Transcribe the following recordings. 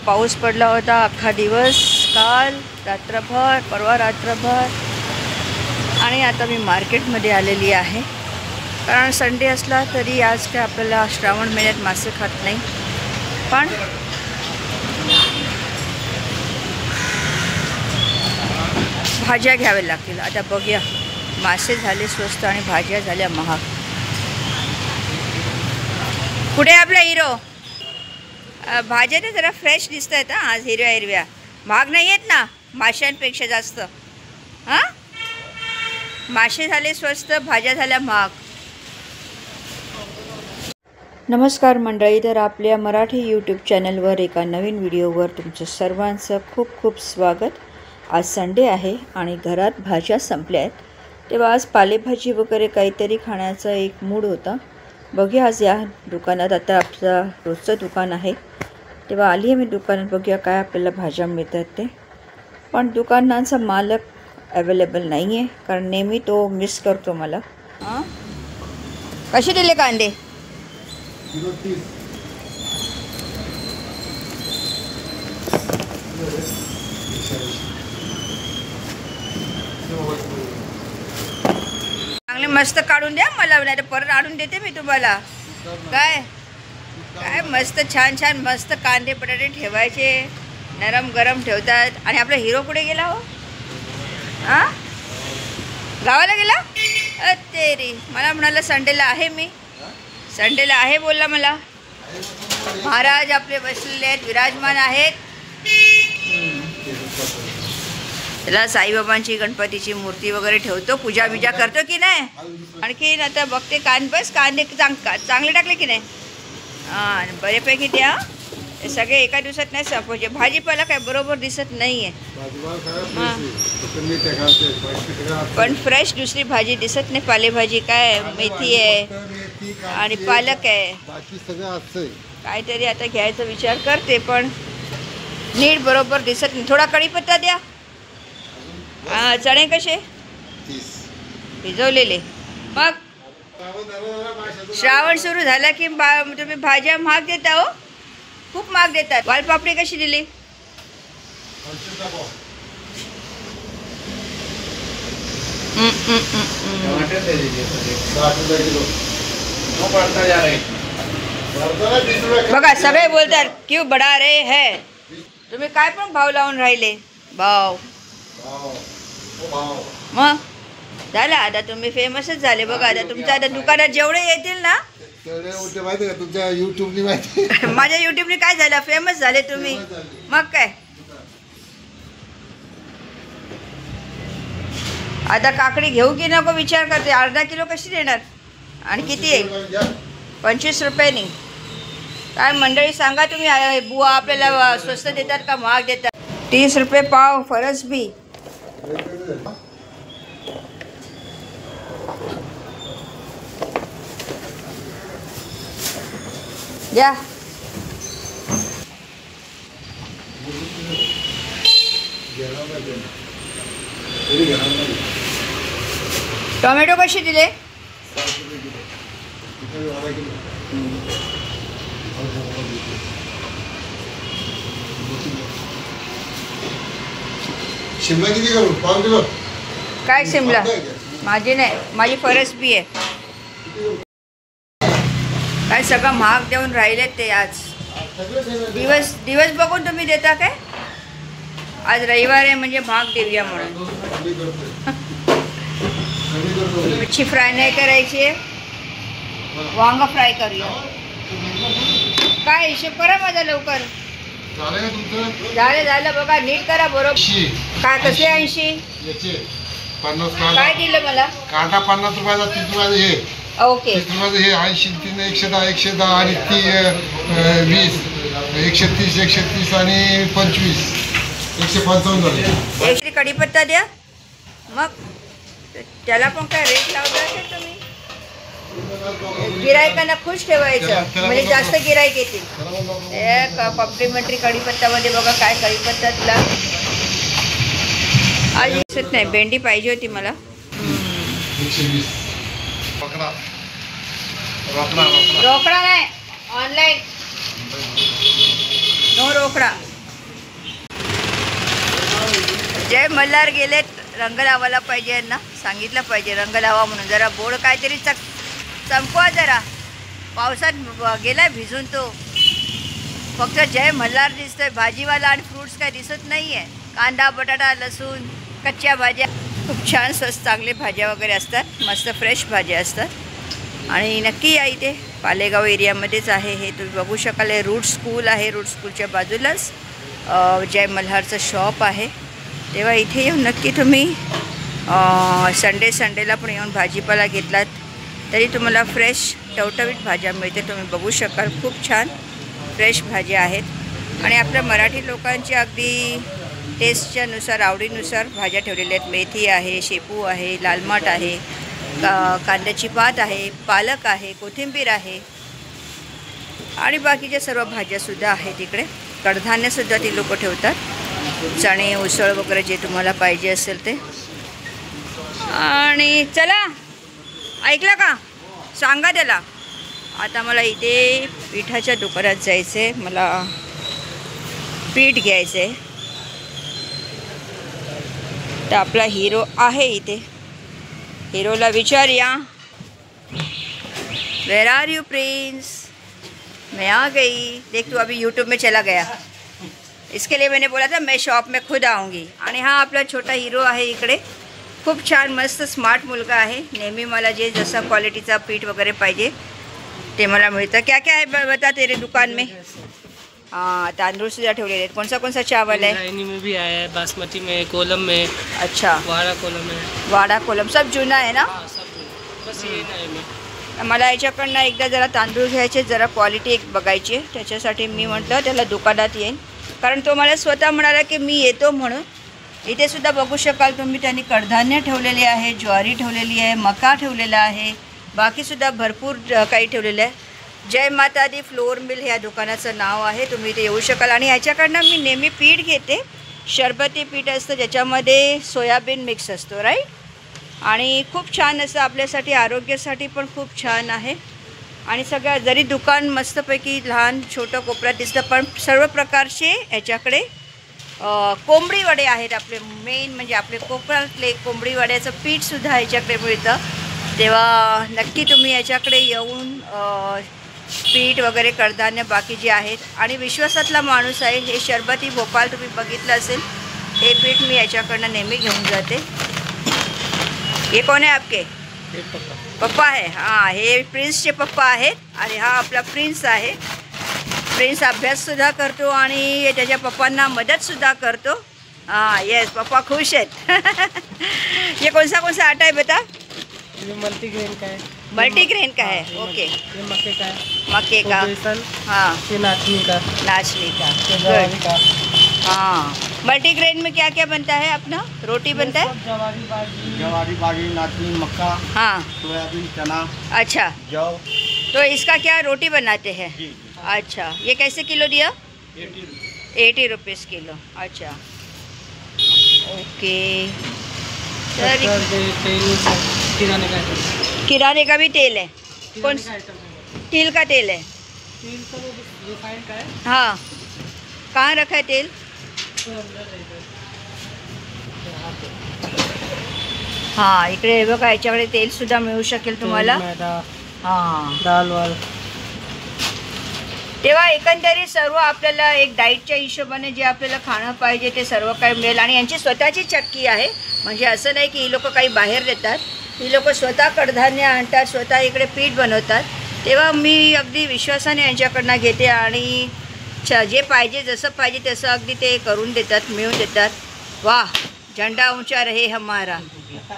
पाऊस पडला होता अख्खा दिवस, काल रात्रभर, परवा रात्रभर. आणि आता मी मार्केटमध्ये आलेली आहे, कारण संडे असला तरी आज काय आपल्याला श्रावण महिन्यात मासे खात नाही, पण भाज्या घ्याव्या लागतील. आता बघूया, मासे झाले स्वस्त आणि भाज्या झाल्या महाग. कुठे आपला हिरो? भाज्या तर जरा फ्रेश दिसत आहेत हां आज, हिरव्या हिरव्या. महाग नाही आहेत ना माशांपेक्षा जास्त. हां, मासे झाले स्वस्त, भाज्या झाल्या महाग. नमस्कार मंडळी, तर आपल्या मराठी यूट्यूब चॅनलवर एका नवीन व्हिडिओवर तुमचं सर्वांचं खूप खूप स्वागत. आज संडे आहे आणि घरात भाज्या संपल्या आहेत, तेव्हा आज पालेभाजी वगैरे काहीतरी खाण्याचा एक मूड होता. बघूया आज या दुकानात, आता आपलं रोजचं दुकान आहे तेव्हा आली आहे मी दुकानात. बघूया काय आपल्याला भाज्या मिळतात ते. पण दुकानाचा मालक अवेलेबल नाही आहे, कारण नेहमी तो मिस करतो मला. हां, कसे दिले कांदे? चांगले मस्त काढून द्या मला, नाही तर परत आणून देते मी तुम्हाला. काय काय मस्त छान छान मस्त कांदे बटाटे ठेवायचे, नरम गरम ठेवतात. आणि आपला हिरो कुठे गेला हो? हां, गावाला गेला? तेरी, मला म्हणाला संडेला आहे, मी संडेला आहे बोलला मला. महाराज आपले बसलेले आहेत, विराजमान आहेत. त्याला साईबाबांची गणपतीची मूर्ती वगैरे ठेवतो, पूजा बिजा करतो की नाही. आणखीन आता बघते कांदे चांगले टाकले की नाही. हां, बरेपैकी द्या. हे सगळे एका दिवसात नाही संपवायचे. भाजीपाला काय बरोबर दिसत नाही आहे, पण फ्रेश दुसरी भाजी दिसत नाही. पालेभाजी काय, मेथी आहे आणि पालक आहे, काहीतरी आता घ्यायचा विचार करते, पण नीट बरोबर दिसत नाही. थोडा कढीपत्ता द्या. चणे कसे? भिजवलेले. मग श्रावण सुरू झाला की तुम्ही भाज्या महाग देता हो, खूप महाग देतात. वालपापडी कशी दिली? बघा सगळे बोलतात क्यों बडा रे है. तुम्ही काय पण भाव लावून राहिले, भाव. मग झालं, आता तुम्ही फेमसच झाले. बघा आता तुमच्या आता दुकानात जेवढे येतील ना, तुमच्या युट्यूबनी माहिती. माझ्या युट्यूबने काय झालं, फेमस झाले तुम्ही. मग काय, आता काकडी घेऊ की नको विचार करते. अर्धा किलो कशी देणार आणि किती आहे? 25 रुपयांनी. काय मंडळी सांगा तुम्ही, बुवा आपल्याला स्वस्त देतात का महाग देतात? 30 रुपये पाव फरस भी. या टोमॅटो कसे दिले? शिमला किती करू? 5 किलो. काय शिमला? माझी नाही, माझी फरस बी आहे. काय सगळं महाग देऊन राहिलेत ते. आज दिवस बघून तुम्ही देता काय? आज रविवार आहे म्हणजे महाग देऊया म्हणून. मच्छी फ्राय नाही करायची, वांगा फ्राय करूया. काय हिशोब करा माझा लवकर. झालं बघा, नीट करा बरोबर. काय कसले 80? काय दिलं मला? कांदा 50 रुपयाचा, 30 रुपयाचा हे. ओके, 30 रुपयाचं हे 80, 110, 110 आणि 20, 130, 130 आणि 25, 155 झाले. एक कढीपत्ता द्या. मग त्याला पण काय रेट लावला असेल तुम्ही? गिरायकांना खुश ठेवायचं म्हणजे जास्त गिरायक येतील. एक कॉम्प्लिमेंटरी कढीपत्तामध्ये बघा काय कढीपत्ता तुला आज दिसत नाही. भेंडी पाहिजे होती मला. 120. रोकडा नाही, ऑनलाईन. नो रोकडा. जय मल्हार गेलेत, रंग लावायला पाहिजे यांना, सांगितलं पाहिजे रंग लावा म्हणून. जरा बोर्ड काहीतरी चमकवा जरा. पावसात गेलाय भिजून तो. फक्त जय मल्हार दिसतोय. भाजीवाला आणि फ्रूट्स काय दिसत नाही आहे. कांदा, बटाटा, लसूण, कच्च्या भाज्या, खूप छान स्वस्त चांगले भाज्या वगैरे असतात. मस्त फ्रेश भाज्या असतात. आणि नक्की या इथे पालेगाव एरियामध्येच आहे हे. तुम्ही बघू शकाल. हे रूट स्कूल आहे. रूट स्कूलच्या बाजूलाच जय मल्हारचं शॉप आहे. तेव्हा इथे येऊन नक्की तुम्ही संडेला पण येऊन भाजीपाला घेतलात तरी तुम्हाला फ्रेश टवटवीत भाज्या मिळते. तुम्ही बघू शकाल. खूप छान फ्रेश भाज्या आहेत. आणि आपल्या मराठी लोकांची अगदी टेस्टच्या नुसार, आवडीनुसार भाज्या ठेवलेल्या आहेत. मेथी आहे, शेपू आहे, लाल माठ आहे, कांद्याची पात आहे, पालक आहे, कोथिंबीर आहे आणि बाकीच्या सर्व भाज्यासुद्धा आहेत इकडे. कडधान्यसुद्धा ती लोक ठेवतात. चणे, उसळ वगैरे जे तुम्हाला पाहिजे असेल ते. आणि चला, ऐकलं का? सांगा त्याला. आता मला इथे पिठाच्या दुकानात जायचं आहे. मला पीठ घ्यायचं आहे. तर आपला हिरो आहे इथे. हिरोला विचारूया. Where are you prince? मैं आ गई. देख तू अभी यूट्यूब में चला गया. इसके लिए मैंने बोला था मैं शॉप में खुद आऊँगी. आणि हा आपला छोटा हिरो आहे इकडे. खूप छान मस्त स्मार्ट मुलगा आहे. नेहमी मला जे जसं क्वालिटीचा पीठ वगैरे पाहिजे ते मला मिळतं. क्या क्या है बता तेरे दुकान में? हाँ, तांदूळ सुद्धा ठेवलेले आहेत. कौन सा चावल है? बिरयानी में भी आया है, बासमती में, कोलम में. अच्छा, वाड़ा कोलम है. वाड़ा कोलम सब जुना आहे ना? हाँ, सब बस ये नाही में. मला याच्याकडनं एकदा जरा तांदूळ घ्यायचे, जरा क्वालिटी एक बघायची. त्याच्यासाठी मी म्हटलं त्याला दुकानात येईन, कारण तो मला स्वतः म्हणाला की मी येतो म्हणून. इथे सुद्धा बघू शकाल तुम्ही. त्यांनी कडधान्य ठेवलेले आहे, ज्वारी ठेवलेली आहे, मका ठेवलेला आहे, बाकीसुद्धा भरपूर काही ठेवलेलं आहे. जय माता दी फ्लोर मिल ह्या दुकानाचं नाव आहे. तुम्ही इथे येऊ शकाल. आणि ह्याच्याकडनं मी नेहमी पीठ घेते. शरबती पीठ असतं ज्याच्यामध्ये सोयाबीन मिक्स असतो, राईट. आणि खूप छान असं आपल्यासाठी, आरोग्यासाठी पण खूप छान आहे. आणि सगळ्या जरी दुकान मस्तपैकी लहान छोटं कोपऱ्यात दिसतं, पण सर्व प्रकारचे याच्याकडे कोंबडी वडे आहेत. आपले मेन म्हणजे आपले कोकणातले कोंबडी वड्याचं पीठसुद्धा याच्याकडे मिळतं. तेव्हा नक्की तुम्ही याच्याकडे येऊन पीठ वगैरे, कडधान्य बाकी जे आहेत. आणि विश्वासातला माणूस आहे. हे शरबती भोपाळ तुम्ही बघितलं असेल. हे पीठ मी याच्याकडनं नेहमी घेऊन जाते. हे कोण आहे आपके? पप्पा आहे. हां, हे प्रिन्सचे पप्पा आहेत. आणि हा आपला प्रिन्स आहे. प्रिन्स अभ्याससुद्धा करतो आणि त्याच्या पप्पांना मदतसुद्धा करतो. हाँ, यस, पप्पा खुश आहेत. ये कौन सा आटा है बता? ये मल्टीग्रेन का है. मल्टीग्रेन का है. हाँ, ओके. ये मक्के का है. मक्के का. बेसन. हाँ, ये नाचनी का. नाचनी का. जवारी का. हाँ, मल्टीग्रेन में क्या क्या बनता है अपना? रोटी बनता है. जवारी बागी, नाचनी, मक्का, हाँ, सोयाबीन, चना, अच्छा. जौ. तो इसका क्या रोटी बनाते हैं? जी. अच्छा, ये कैसे किलो दिया? 80 रुपीज़ किलो. अच्छा, ओके. तर किराने का आइटम. किराने का भी तेल है. कौन? तिल का तेल है. तेल का वो रिफाइंड का है. हाँ, कहाँ रखा है तेल? हाँ, इकडे हे बघा. याच्याकडे तेलसुद्धा मिळू शकेल तुम्हाला. हां, दाल वाल. तेव्हा एकंदरीत सर्व आपल्याला एक डाईटच्या हिशोबाने जे आपल्याला खाणं पाहिजे ते सर्व काही मिळेल. आणि यांची स्वतःची चक्की आहे. म्हणजे असं नाही की ही लोक काही बाहेर देतात. ही लोक स्वतः कडधान्य आणतात, स्वतः इकडे पीठ बनवतात. तेव्हा मी अगदी विश्वासाने यांच्याकडनं घेते आणि जे पाहिजे, जसं पाहिजे तसं अगदी ते करून देतात, मिळवून देतात. वाह, झेंडा ऊंचा रहे हमारा.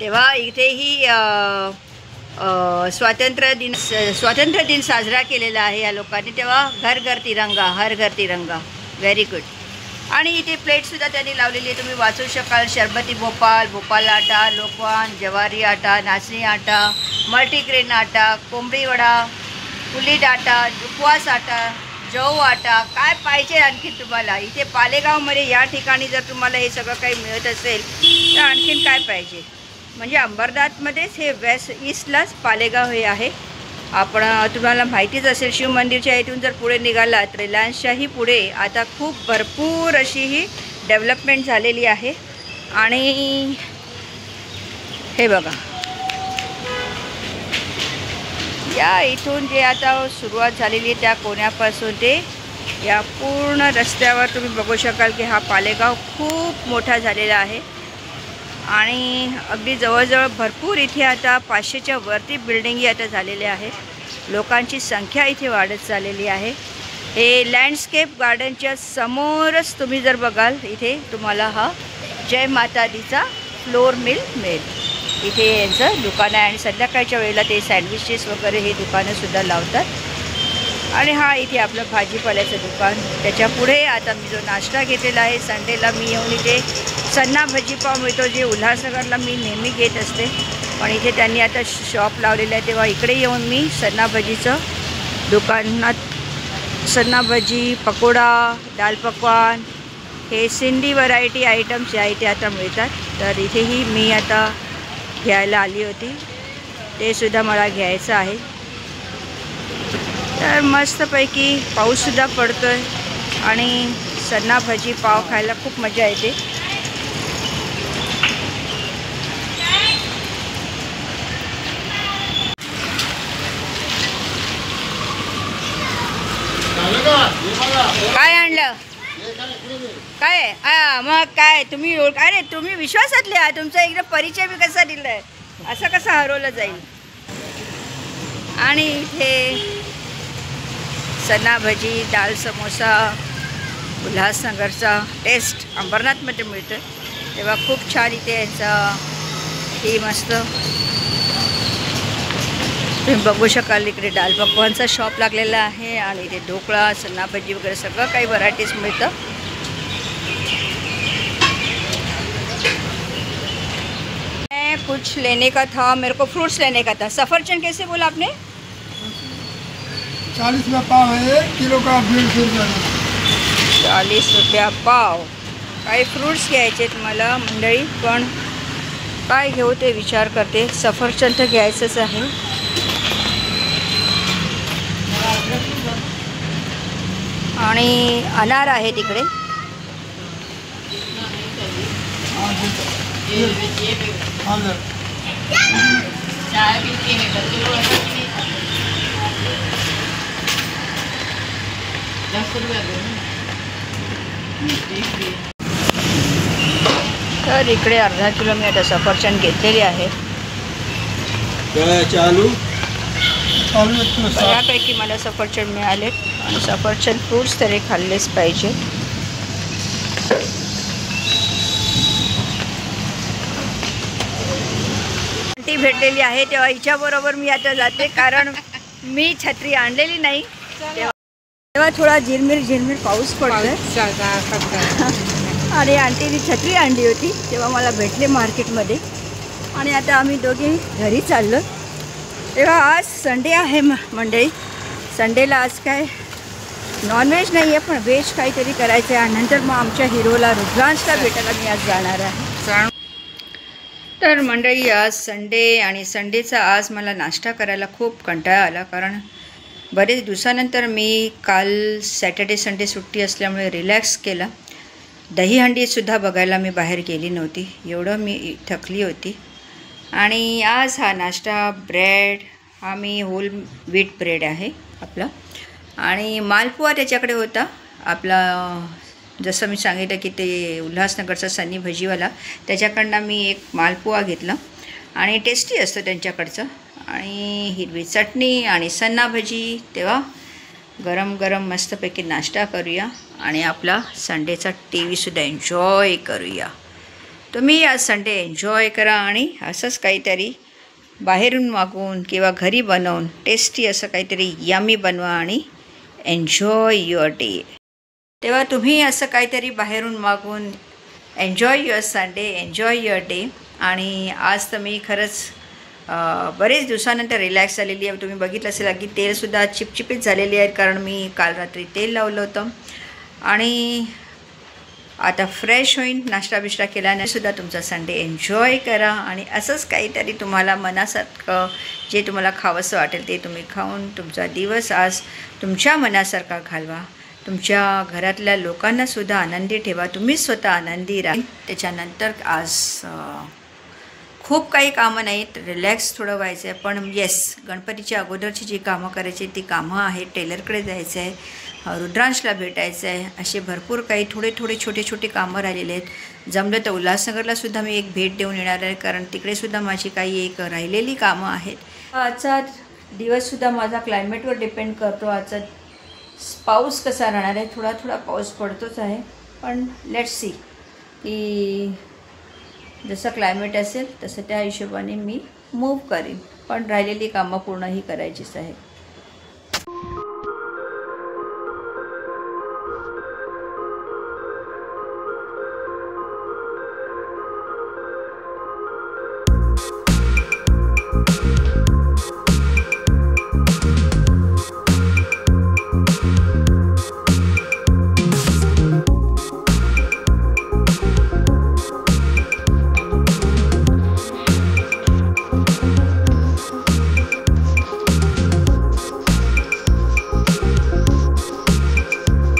तेव्हा इथेही स्वातंत्र्य दिन साजरा केलेला आहे या लोकांनी. तेव्हा घर घर तिरंगा, हर घर तिरंगा. Very good. आणि इथे प्लेटसुद्धा त्यांनी लावलेली आहे. तुम्ही वाचू शकाल. शरबती भोपाळ, भोपाळ आटा, लोकवान, ज्वारी आटा, नाचणी आटा, मल्टीग्रेन आटा, कोंबडी वडा, कुलीड आटा, उपवास आटा, जौ आटा. काय पाहिजे आणखी तुम्हाला? इथे पालेगावमध्ये या ठिकाणी जर तुम्हाला हे सगळं काही मिळत असेल तर आणखीन काय पाहिजे? म्हणजे अंबरनाथमध्येच हे वेस्ट ईस्टलाच पालेगाव हे आहे. आपण तुम्हाला माहितीच असेल, शिव मंदिरच्या इथून जर पुढे निघालात रिलायन्सच्याही पुढे आता खूप भरपूर अशी ही डेव्हलपमेंट झालेली आहे. आणि हे बघा, या इथून जे आता सुरुवात झालेली आहे त्या कोण्यापासून ते या पूर्ण रस्त्यावर तुम्ही बघू शकाल की हा पालेगाव खूप मोठा झालेला आहे आणि अगदी जवळजवळ भरपूर इथे आता 500च्या वरती बिल्डिंगी आता झालेल्या आहेत. लोकांची संख्या इथे वाढत चाललेली आहे. हे लँडस्केप गार्डनच्या समोरच तुम्ही जर बघाल इथे तुम्हाला हा जय माता दीचा फ्लोर मिल मिळेल. इथे यांचं दुकान आहे आणि संध्याकाळच्या वेळेला ते सँडविचेस वगैरे हे दुकानंसुद्धा लावतात. आणि हा इथे आपलं भाजीपाल्याचं दुकान. त्याच्या पुढे आता मी जो नाश्ता घेतलेला आहे संडेला मी येऊन इथे सन्ना भजीपाव मिळतो जे उल्हासनगरला मी नेहमी घेत असते, पण इथे त्यांनी आता शॉप लावलेलं आहे तेव्हा इकडे येऊन मी सन्ना भजीचं दुकानात सन्ना भजी, पकोडा, दाल पकवान हे सिंधी व्हरायटी आयटम्स जे आहे ते आता मिळतात. तर इथेही मी आता घ्यायला आली होती, ते सुद्धा मला घ्यायचं आहे. तर मस्तपैकी पाऊससुद्धा पडतो आहे आणि सन्ना भजी पाव खायला खूप मजा येते. काय आणलं? काय मग काय तुम्ही अरे तुम्ही विश्वासातले आहात, तुमचा एकदा परिचय मी कसा दिलाय, असं कसं हरवलं जाईल. आणि इथे सन्ना भजी, दाल समोसा उल्हासनगरचा टेस्ट अंबरनाथमध्ये मिळतो तेव्हा खूप छान इथे यांचा ही मस्त तुम्ही बघू शकाल. इकडे दाल पकवानचा शॉप लागलेला आहे आणि इथे ढोकळा, सन्ना भजी वगैरे सगळं काही व्हरायटीज मिळतं. कुछ लेने का था, मेरे को फ्रूट्स लेने का था. सफरचंद कैसे बोला आपने? 40 रुपया पाव है, 1 किलो का 150 रुपया. 40 रुपया पाव. काही फ्रूट्स घ्यायचे आहेत मला मंडळी, पण काय घेऊ ते विचार करते. सफरचंद तर घ्यायचंच आहे. आणि अनार आहे तिकडे. तर इकडे अर्धा किलो मी आता सफरचंद घेतलेले आहे. बऱ्यापैकी मला सफरचंद मिळालेत आणि सफरचंद फ्रूट्स तरी खाल्लेच पाहिजे. आंटी भेटलेली आहे तेव्हा हिच्याबरोबर मी आता जाते, कारण मी छत्री आणलेली नाही तेव्हा थोडा झिरमिर पाऊस पडतोय आणि आंटीने छत्री आणली होती तेव्हा मला भेटले मार्केटमध्ये आणि आता आम्ही दोघे घरी चाललो. तेव्हा आज संडे आहे मंडळी. संडेला आज काय नॉनव्हेज नाही आहे पण व्हेज काहीतरी करायचं आहे आणि नंतर मग आमच्या हिरोला रुद्रांशला भेटायला मी आज जाणार आहे. तर मंडळी आज संडे आणि संडेचा आज मला नाश्ता करायला खूप कंटाळा आला, कारण बरेच दिवसानंतर मी काल सॅटर्डे संडे सुट्टी असल्यामुळे रिलॅक्स केला. दहीहंडीसुद्धा बघायला मी बाहेर गेली नव्हती, एवढं मी थकली होती. आणि आज हा नाश्ता ब्रेड हा मी होल व्हीट ब्रेड आहे आपला आणि मालपुआ त्याच्याकडे होता आपला. जसं मी सांगितलं की ते उल्हासनगरचा सन्नी भजीवाला त्याच्याकडनं मी एक मालपुआ घेतला आणि टेस्टी असतं त्यांच्याकडचं. आणि हिरवी चटणी आणि सन्ना भजी. तेव्हा गरम गरम मस्तपैकी नाश्ता करूया आणि आपला संडेचा TV सुद्धा एन्जॉय करूया. तुम्ही आज संडे एन्जॉय करा आणि असंच काहीतरी बाहेरून मागवून किंवा घरी बनवून टेस्टी असं काहीतरी यमी बनवा आणि एन्जॉय युअर डे. तेव्हा तुम्ही असं काहीतरी बाहेरून मागवून enjoy your Sunday, enjoy your day. आणि आज तर मी खरंच बरेच दिवसानंतर रिलॅक्स झालेली आहे. तुम्ही बघितलं असेल की तेलसुद्धा चिपचिपीत झालेली आहेत, कारण मी काल रात्री तेल लावलं होतं. आणि आता फ्रेश होईन, नाश्ता बिष्टा केल्याने सुद्धा तुमचा संडे एन्जॉय करा आणि असंच काहीतरी तुम्हाला मनासारखं जे तुम्हाला खावंसं वाटेल ते तुम्ही खाऊन तुमचा दिवस आज तुमच्या मनासारखा घालवा. तुमच्या घरातल्या लोकांनासुद्धा आनंदी ठेवा, तुम्ही स्वतः आनंदी राहा. त्याच्यानंतर आज खूप काही कामं नाहीत, रिलॅक्स थोडं व्हायचं आहे. पण येस, गणपतीच्या अगोदरची जी कामं करायची ती कामं आहेत. टेलरकडे जायचं आहे, रुद्रांशला भेटायचं आहे, असे भरपूर काही थोडे छोटे छोटे कामं राहिलेले आहेत. जमलं तर उल्हासनगरलासुद्धा मी एक भेट देऊन येणार आहे, कारण तिकडेसुद्धा माझी काही एक राहिलेली कामं आहेत. आजचा दिवससुद्धा माझा क्लायमेटवर डिपेंड करतो. आजचा पाऊस कसा राहणार आहे, थोडा पाऊस पडतोच आहे, पण लेट्स सी की जसं क्लायमेट असेल तसं त्या हिशोबाने मी मूव्ह करीन. पण राहिलेली कामं पूर्णही करायचीच आहे.